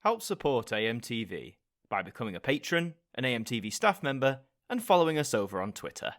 Help support AMTV by becoming a patron, an AMTV staff member, and following us over on Twitter.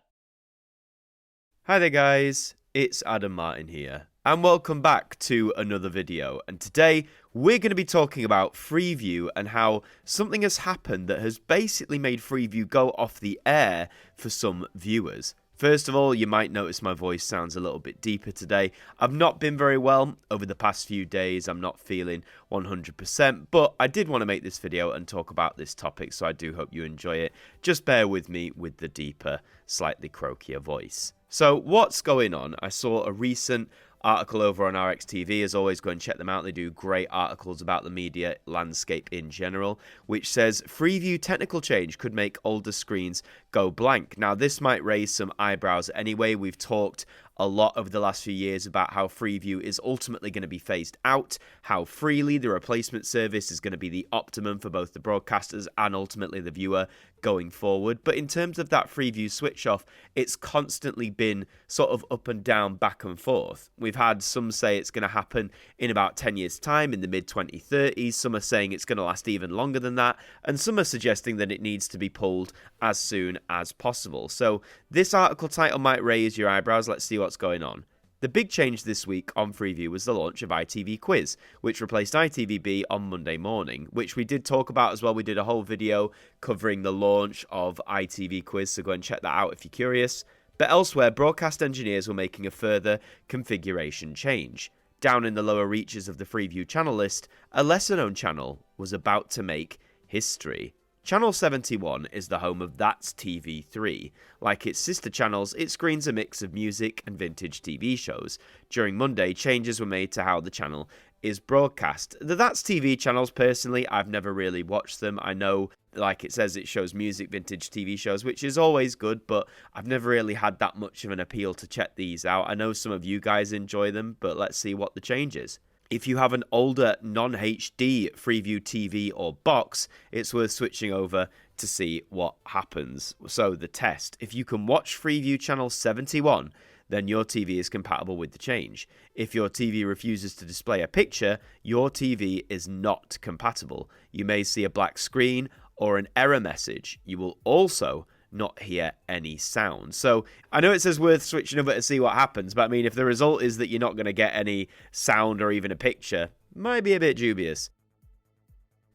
Hi there guys, it's Adam Martyn here, and welcome back to another video. And today we're going to be talking about Freeview and how something has happened that has basically made Freeview go off the air for some viewers. First of all, you might notice my voice sounds a little bit deeper today. I've not been very well over the past few days. I'm not feeling 100%, but I did want to make this video and talk about this topic, so I do hope you enjoy it. Just bear with me with the deeper, slightly croakier voice. So what's going on? I saw a recent article over on RXTV. As always, go and check them out. They do great articles about the media landscape in general, which says Freeview technical change could make older screens go blank. Now, this might raise some eyebrows anyway. We've talked a lot over the last few years about how Freeview is ultimately going to be phased out, how Freely, the replacement service, is going to be the optimum for both the broadcasters and ultimately the viewer going forward. But in terms of that Freeview switch off, it's constantly been sort of up and down, back and forth. We've had some say it's going to happen in about 10 years time, in the mid-2030s. Some are saying it's going to last even longer than that, and some are suggesting that it needs to be pulled as soon as possible. So this article title might raise your eyebrows. Let's see what's going on. The big change this week on Freeview was the launch of ITV Quiz, which replaced ITVB on Monday morning, which we did talk about as well. We did a whole video covering the launch of ITV Quiz, so go and check that out if you're curious. But elsewhere, broadcast engineers were making a further configuration change. Down in the lower reaches of the Freeview channel list, a lesser-known channel was about to make history. Channel 71 is the home of That's TV3. Like its sister channels, it screens a mix of music and vintage TV shows. During Monday, changes were made to how the channel is broadcast. The That's TV channels, personally, I've never really watched them. I know, like it says, it shows music, vintage TV shows, which is always good, but I've never really had that much of an appeal to check these out. I know some of you guys enjoy them, but let's see what the change is. If you have an older non-HD Freeview TV or box, it's worth switching over to see what happens. So the test: if you can watch Freeview channel 71, then your TV is compatible with the change. If your TV refuses to display a picture, your TV is not compatible. You may see a black screen or an error message. You will also not hear any sound. So I know it says worth switching over to see what happens, but I mean, if the result is that you're not going to get any sound or even a picture, might be a bit dubious.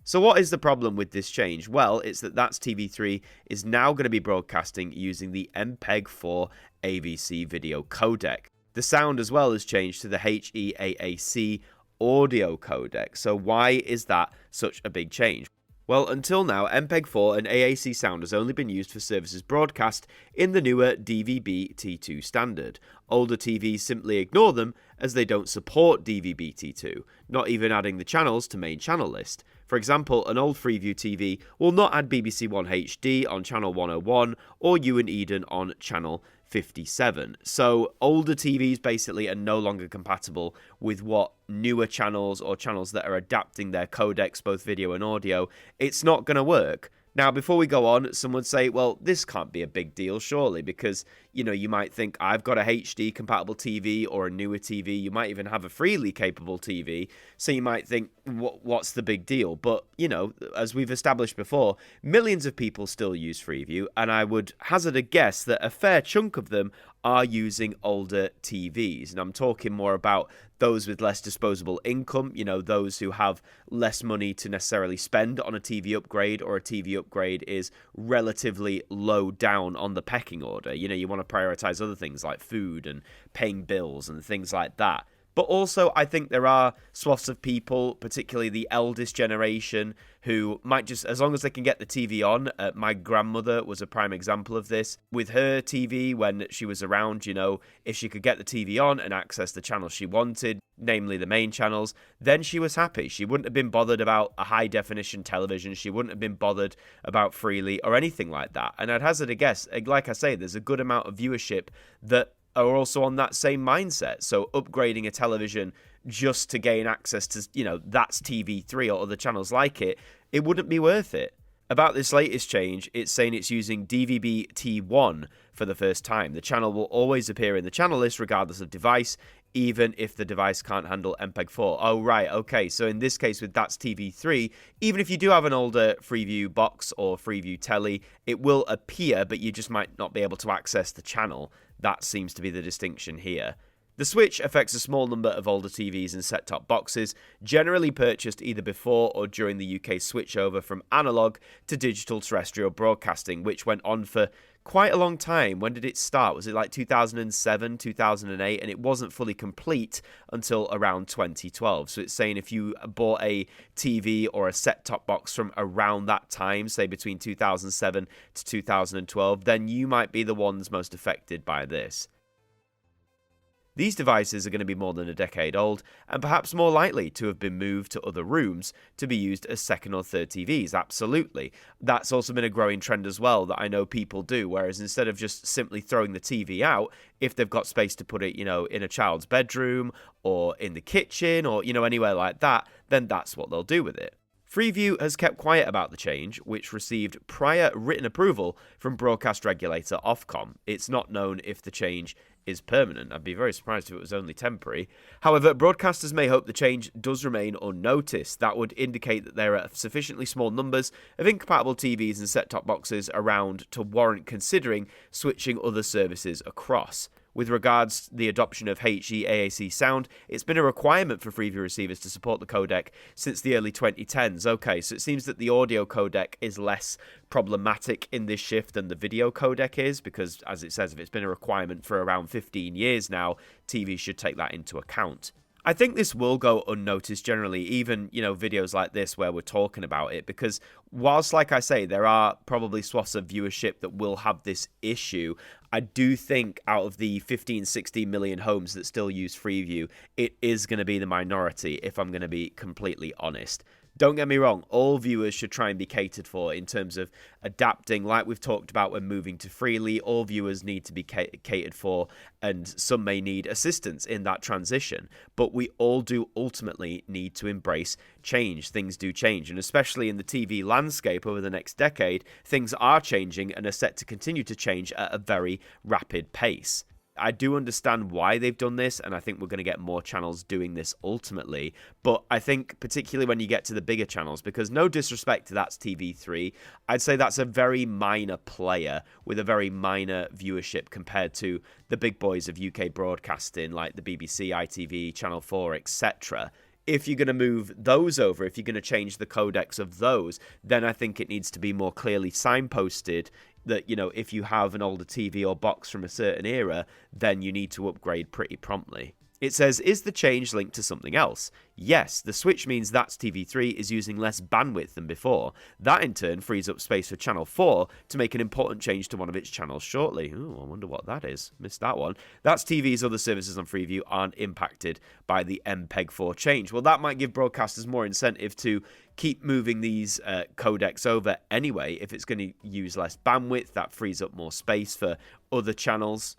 So what is the problem with this change? Well, it's that That's TV3 is now going to be broadcasting using the MPEG-4 AVC video codec. The sound as well has changed to the HEAAC audio codec. So why is that such a big change? Well, until now, MPEG-4 and AAC sound has only been used for services broadcast in the newer DVB-T2 standard. Older TVs simply ignore them as they don't support DVB-T2, not even adding the channels to main channel list. For example, an old Freeview TV will not add BBC One HD on channel 101 or You and Eden on channel 57. So older TVs basically are no longer compatible with what newer channels or channels that are adapting their codecs, both video and audio. It's not going to work. Now, before we go on, some would say, well, this can't be a big deal, surely, because, you know, you might think I've got a HD compatible TV or a newer TV. You might even have a freely capable TV. So you might think, what's the big deal? But, you know, as we've established before, millions of people still use Freeview, and I would hazard a guess that a fair chunk of them are using older TVs. And I'm talking more about those with less disposable income, you know, those who have less money to necessarily spend on a TV upgrade, or a TV upgrade is relatively low down on the pecking order. You know, you want to prioritize other things like food and paying bills and things like that. But also, I think there are swaths of people, particularly the eldest generation, who might just, as long as they can get the TV on. My grandmother was a prime example of this. With her TV, when she was around, you know, if she could get the TV on and access the channels she wanted, namely the main channels, then she was happy. She wouldn't have been bothered about a high-definition television. She wouldn't have been bothered about Freely or anything like that. And I'd hazard a guess, like I say, there's a good amount of viewership that are also on that same mindset. So upgrading a television just to gain access to, you know, That's TV3 or other channels like it, it wouldn't be worth it. About this latest change, it's saying it's using DVB-T1 for the first time. The channel will always appear in the channel list regardless of device. even if the device can't handle MPEG-4. Oh, right, okay. So in this case with That's TV3, even if you do have an older Freeview box or Freeview telly, it will appear, but you just might not be able to access the channel. That seems to be the distinction here. The switch affects a small number of older TVs and set-top boxes, generally purchased either before or during the UK switchover from analogue to digital terrestrial broadcasting, which went on for quite a long time. When did it start? Was it like 2007, 2008? And it wasn't fully complete until around 2012. So it's saying if you bought a TV or a set-top box from around that time, say between 2007 to 2012, then you might be the ones most affected by this. These devices are going to be more than a decade old and perhaps more likely to have been moved to other rooms to be used as second or third TVs, absolutely. That's also been a growing trend as well that I know people do, whereas instead of just simply throwing the TV out, if they've got space to put it, in a child's bedroom or in the kitchen or, anywhere like that, then that's what they'll do with it. Freeview has kept quiet about the change, which received prior written approval from broadcast regulator Ofcom. It's not known if the change is permanent. I'd be very surprised if it was only temporary. However, broadcasters may hope the change does remain unnoticed. That would indicate that there are sufficiently small numbers of incompatible TVs and set-top boxes around to warrant considering switching other services across. With regards to the adoption of HE-AAC sound, it's been a requirement for Freeview receivers to support the codec since the early 2010s. Okay, so it seems that the audio codec is less problematic in this shift than the video codec is, because, as it says, if it's been a requirement for around 15 years now, TV should take that into account. I think this will go unnoticed generally, even, videos like this where we're talking about it, because whilst, like I say, there are probably swaths of viewership that will have this issue, I do think out of the 15-16 million homes that still use Freeview, it is going to be the minority, if I'm going to be completely honest. Don't get me wrong, all viewers should try and be catered for in terms of adapting. Like we've talked about when moving to Freely, all viewers need to be catered for, and some may need assistance in that transition. But we all do ultimately need to embrace change. Things do change, and especially in the TV landscape over the next decade, things are changing and are set to continue to change at a very rapid pace. I do understand why they've done this, and I think we're going to get more channels doing this ultimately. But I think particularly when you get to the bigger channels, because no disrespect to That's TV3, I'd say that's a very minor player with a very minor viewership compared to the big boys of UK broadcasting like the BBC, ITV, Channel 4, etc. If you're going to move those over, if you're going to change the codecs of those, then I think it needs to be more clearly signposted that, if you have an older TV or box from a certain era, then you need to upgrade pretty promptly. It says, is the change linked to something else? Yes, the switch means That's TV3 is using less bandwidth than before. That in turn frees up space for Channel 4 to make an important change to one of its channels shortly. Ooh, I wonder what that is. Missed that one. That's TV's other services on Freeview aren't impacted by the MPEG-4 change. Well, that might give broadcasters more incentive to keep moving these codecs over anyway. If it's going to use less bandwidth, that frees up more space for other channels.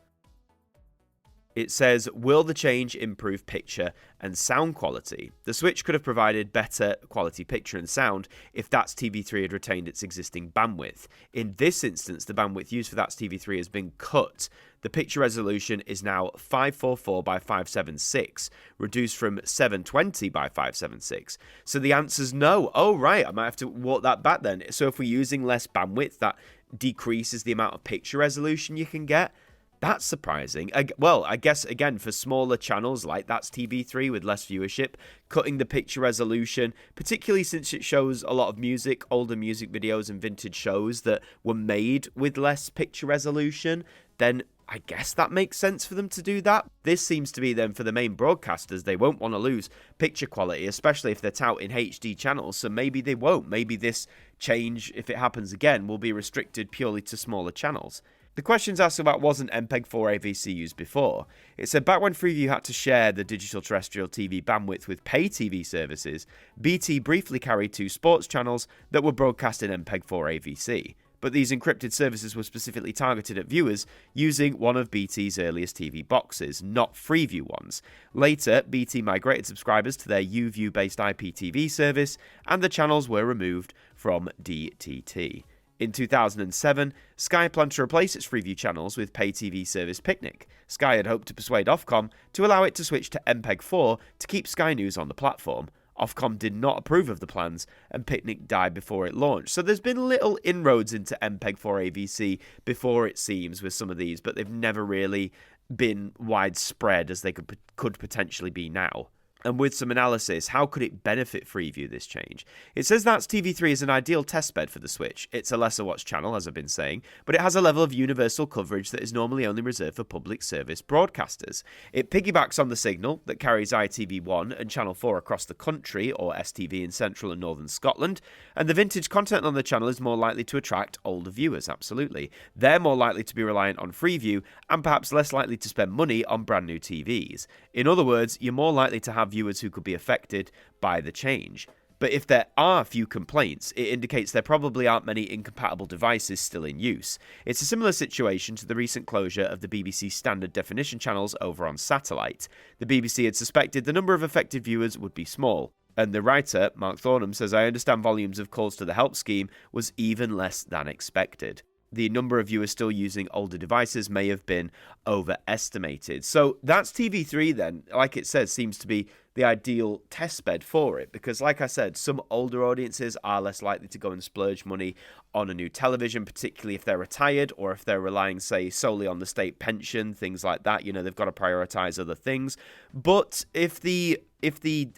It says, will the change improve picture and sound quality? The switch could have provided better quality picture and sound if That's TV3 had retained its existing bandwidth. In this instance, the bandwidth used for That's TV3 has been cut. The picture resolution is now 544 by 576, reduced from 720 by 576. So the answer's no. Oh, right, I might have to walk that back then. So if we're using less bandwidth, that decreases the amount of picture resolution you can get. That's surprising. Well, I guess, again, for smaller channels like That's TV3 with less viewership, cutting the picture resolution, particularly since it shows a lot of music, older music videos and vintage shows that were made with less picture resolution, then I guess that makes sense for them to do that. This seems to be then for the main broadcasters. They won't want to lose picture quality, especially if they're touting HD channels, so maybe they won't. Maybe this change, if it happens again, will be restricted purely to smaller channels. The question's asked about wasn't MPEG-4 AVC used before. It said back when Freeview had to share the digital terrestrial TV bandwidth with pay TV services, BT briefly carried two sports channels that were broadcast in MPEG-4 AVC. But these encrypted services were specifically targeted at viewers using one of BT's earliest TV boxes, not Freeview ones. Later, BT migrated subscribers to their UView-based IPTV service, and the channels were removed from DTT. In 2007, Sky planned to replace its Freeview channels with pay TV service Picnic. Sky had hoped to persuade Ofcom to allow it to switch to MPEG-4 to keep Sky News on the platform. Ofcom did not approve of the plans, and Picnic died before it launched. So there's been little inroads into MPEG-4 AVC before, it seems, with some of these, but they've never really been widespread as they could potentially be now. And with some analysis, how could it benefit Freeview, this change? It says that TV3 is an ideal testbed for the Switch. It's a lesser watched channel, as I've been saying, but it has a level of universal coverage that is normally only reserved for public service broadcasters. It piggybacks on the signal that carries ITV1 and Channel 4 across the country, or STV in central and northern Scotland, and the vintage content on the channel is more likely to attract older viewers, absolutely. They're more likely to be reliant on Freeview, and perhaps less likely to spend money on brand new TVs. In other words, you're more likely to have viewers who could be affected by the change. But if there are few complaints, it indicates there probably aren't many incompatible devices still in use. It's a similar situation to the recent closure of the BBC standard definition channels over on satellite. The BBC had suspected the number of affected viewers would be small. And the writer, Mark Thornham, says, "I understand volumes of calls to the help scheme was even less than expected. The number of viewers still using older devices may have been overestimated." So that's TV3 then, like it says, seems to be the ideal testbed for it, because like I said, some older audiences are less likely to go and splurge money on a new television, particularly if they're retired or if they're relying, say, solely on the state pension, things like that. You know, they've got to prioritize other things. But if the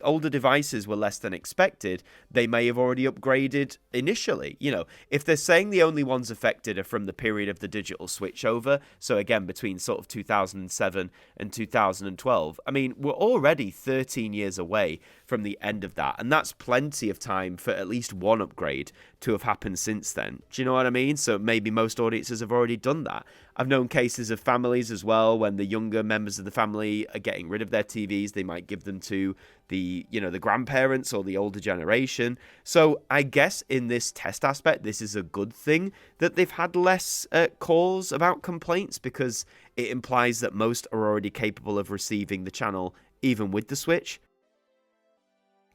older devices were less than expected, they may have already upgraded initially. You know, if they're saying the only ones affected are from the period of the digital switchover, so again, between sort of 2007 and 2012, I mean, we're already 13 years away from the end of that, and that's plenty of time for at least one upgrade to have happened since then. Do you know what I mean? So maybe most audiences have already done that. I've known cases of families as well, when the younger members of the family are getting rid of their TVs, they might give them to the grandparents or the older generation. So I guess in this test aspect, this is a good thing that they've had less calls about complaints, because it implies that most are already capable of receiving the channel even with the Switch.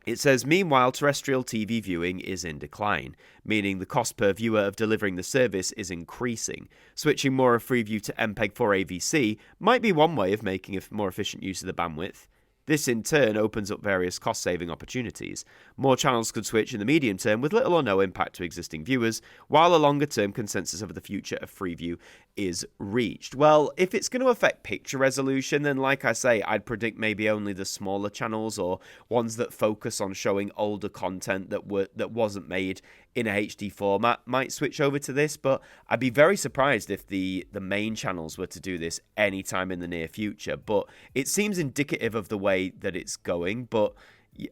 It says, meanwhile, terrestrial TV viewing is in decline, meaning the cost per viewer of delivering the service is increasing. Switching more of Freeview to MPEG-4 AVC might be one way of making a more efficient use of the bandwidth. This in turn opens up various cost-saving opportunities. More channels could switch in the medium term with little or no impact to existing viewers, while a longer-term consensus of the future of Freeview is reached. Well, if it's going to affect picture resolution, then like I say, I'd predict maybe only the smaller channels or ones that focus on showing older content that wasn't made in a HD format might switch over to this, but I'd be very surprised if the main channels were to do this anytime in the near future. But it seems indicative of the way that it's going. But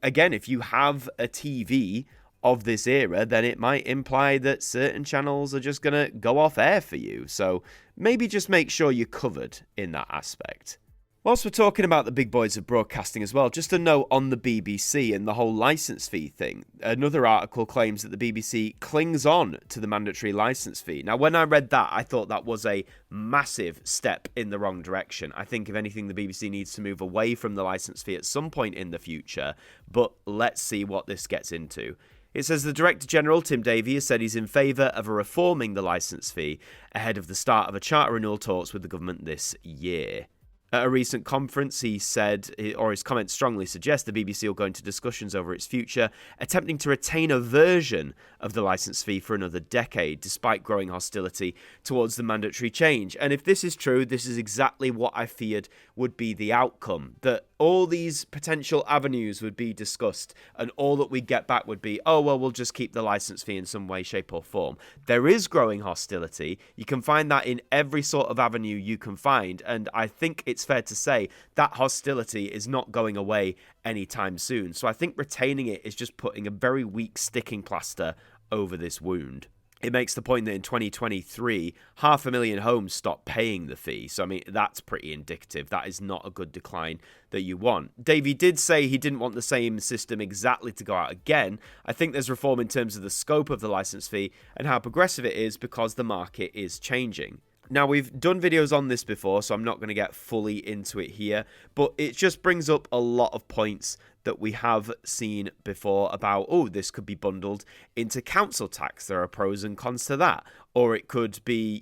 again, if you have a TV of this era, then it might imply that certain channels are just going to go off air for you. So maybe just make sure you're covered in that aspect. Whilst we're talking about the big boys of broadcasting as well, just a note on the BBC and the whole licence fee thing. Another article claims that the BBC clings on to the mandatory licence fee. Now, when I read that, I thought that was a massive step in the wrong direction. I think, if anything, the BBC needs to move away from the licence fee at some point in the future, but let's see what this gets into. It says the Director General, Tim Davie, has said he's in favour of reforming the licence fee ahead of the start of a charter renewal talks with the government this year. At a recent conference, he said, or his comments strongly suggest, the BBC will go into discussions over its future, attempting to retain a version of the licence fee for another decade, despite growing hostility towards the mandatory change. And if this is true, this is exactly what I feared would be the outcome, that all these potential avenues would be discussed, and all that we get back would be, oh, well, we'll just keep the licence fee in some way, shape or form. There is growing hostility. You can find that in every sort of avenue you can find, and I think it's fair to say that hostility is not going away anytime soon. So I think retaining it is just putting a very weak sticking plaster over this wound. It makes the point that in 2023, 500,000 homes stopped paying the fee. So, I mean, that's pretty indicative. That is not a good decline that you want. Davey did say he didn't want the same system exactly to go out again. I think there's reform in terms of the scope of the licence fee and how progressive it is, because the market is changing. Now, we've done videos on this before, so I'm not going to get fully into it here, but it just brings up a lot of points that we have seen before about, oh, this could be bundled into council tax. There are pros and cons to that. Or it could be,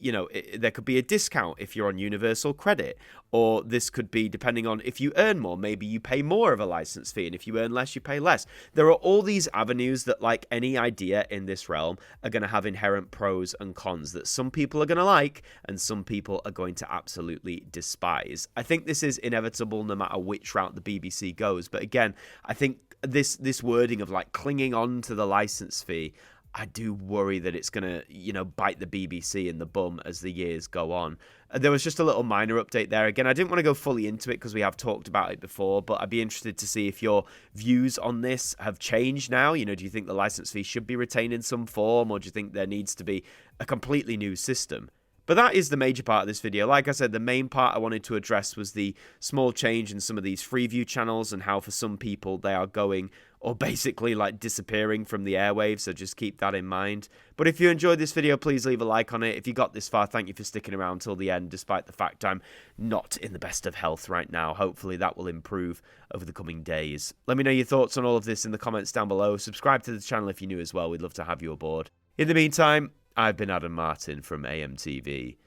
there could be a discount if you're on universal credit. Or this could be, depending on if you earn more, maybe you pay more of a license fee. And if you earn less, you pay less. There are all these avenues that, like any idea in this realm, are going to have inherent pros and cons that some people are going to like and some people are going to absolutely despise. I think this is inevitable no matter which route the BBC goes. But again, I think this wording of like clinging on to the license fee, I do worry that it's going to, bite the BBC in the bum as the years go on. There was just a little minor update there. Again, I didn't want to go fully into it because we have talked about it before, but I'd be interested to see if your views on this have changed now. Do you think the license fee should be retained in some form, or do you think there needs to be a completely new system? But that is the major part of this video. Like I said, the main part I wanted to address was the small change in some of these Freeview channels and how for some people they are going or basically like disappearing from the airwaves, so just keep that in mind. But if you enjoyed this video, please leave a like on it. If you got this far, thank you for sticking around till the end, despite the fact I'm not in the best of health right now. Hopefully that will improve over the coming days. Let me know your thoughts on all of this in the comments down below. Subscribe to the channel if you're new as well. We'd love to have you aboard. In the meantime, I've been Adam Martyn from AMTV.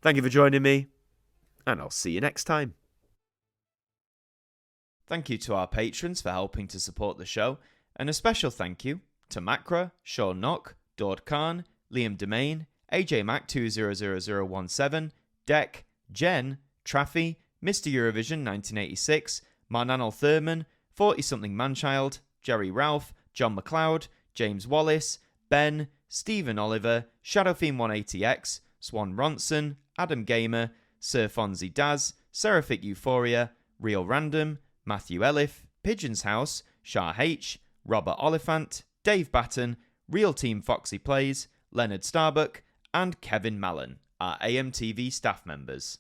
Thank you for joining me, and I'll see you next time. Thank you to our patrons for helping to support the show, and a special thank you to Macra, Sean Nock, Dord Khan, Liam Domain, AJ Mac 200017, Deck, Jen, Traffy, Mr. Eurovision 1986, Marnanel Thurman, 40-something Manchild, Jerry Ralph, John McLeod, James Wallace, Ben, Stephen Oliver, Shadowfiend 180X, Swan Ronson, Adam Gamer, Sir Fonzie Daz, Seraphic Euphoria, Real Random, Matthew Elliff, Pigeon's House, Shah H, Robert Oliphant, Dave Batten, Real Team Foxy Plays, Leonard Starbuck, and Kevin Mallon, our AMTV staff members.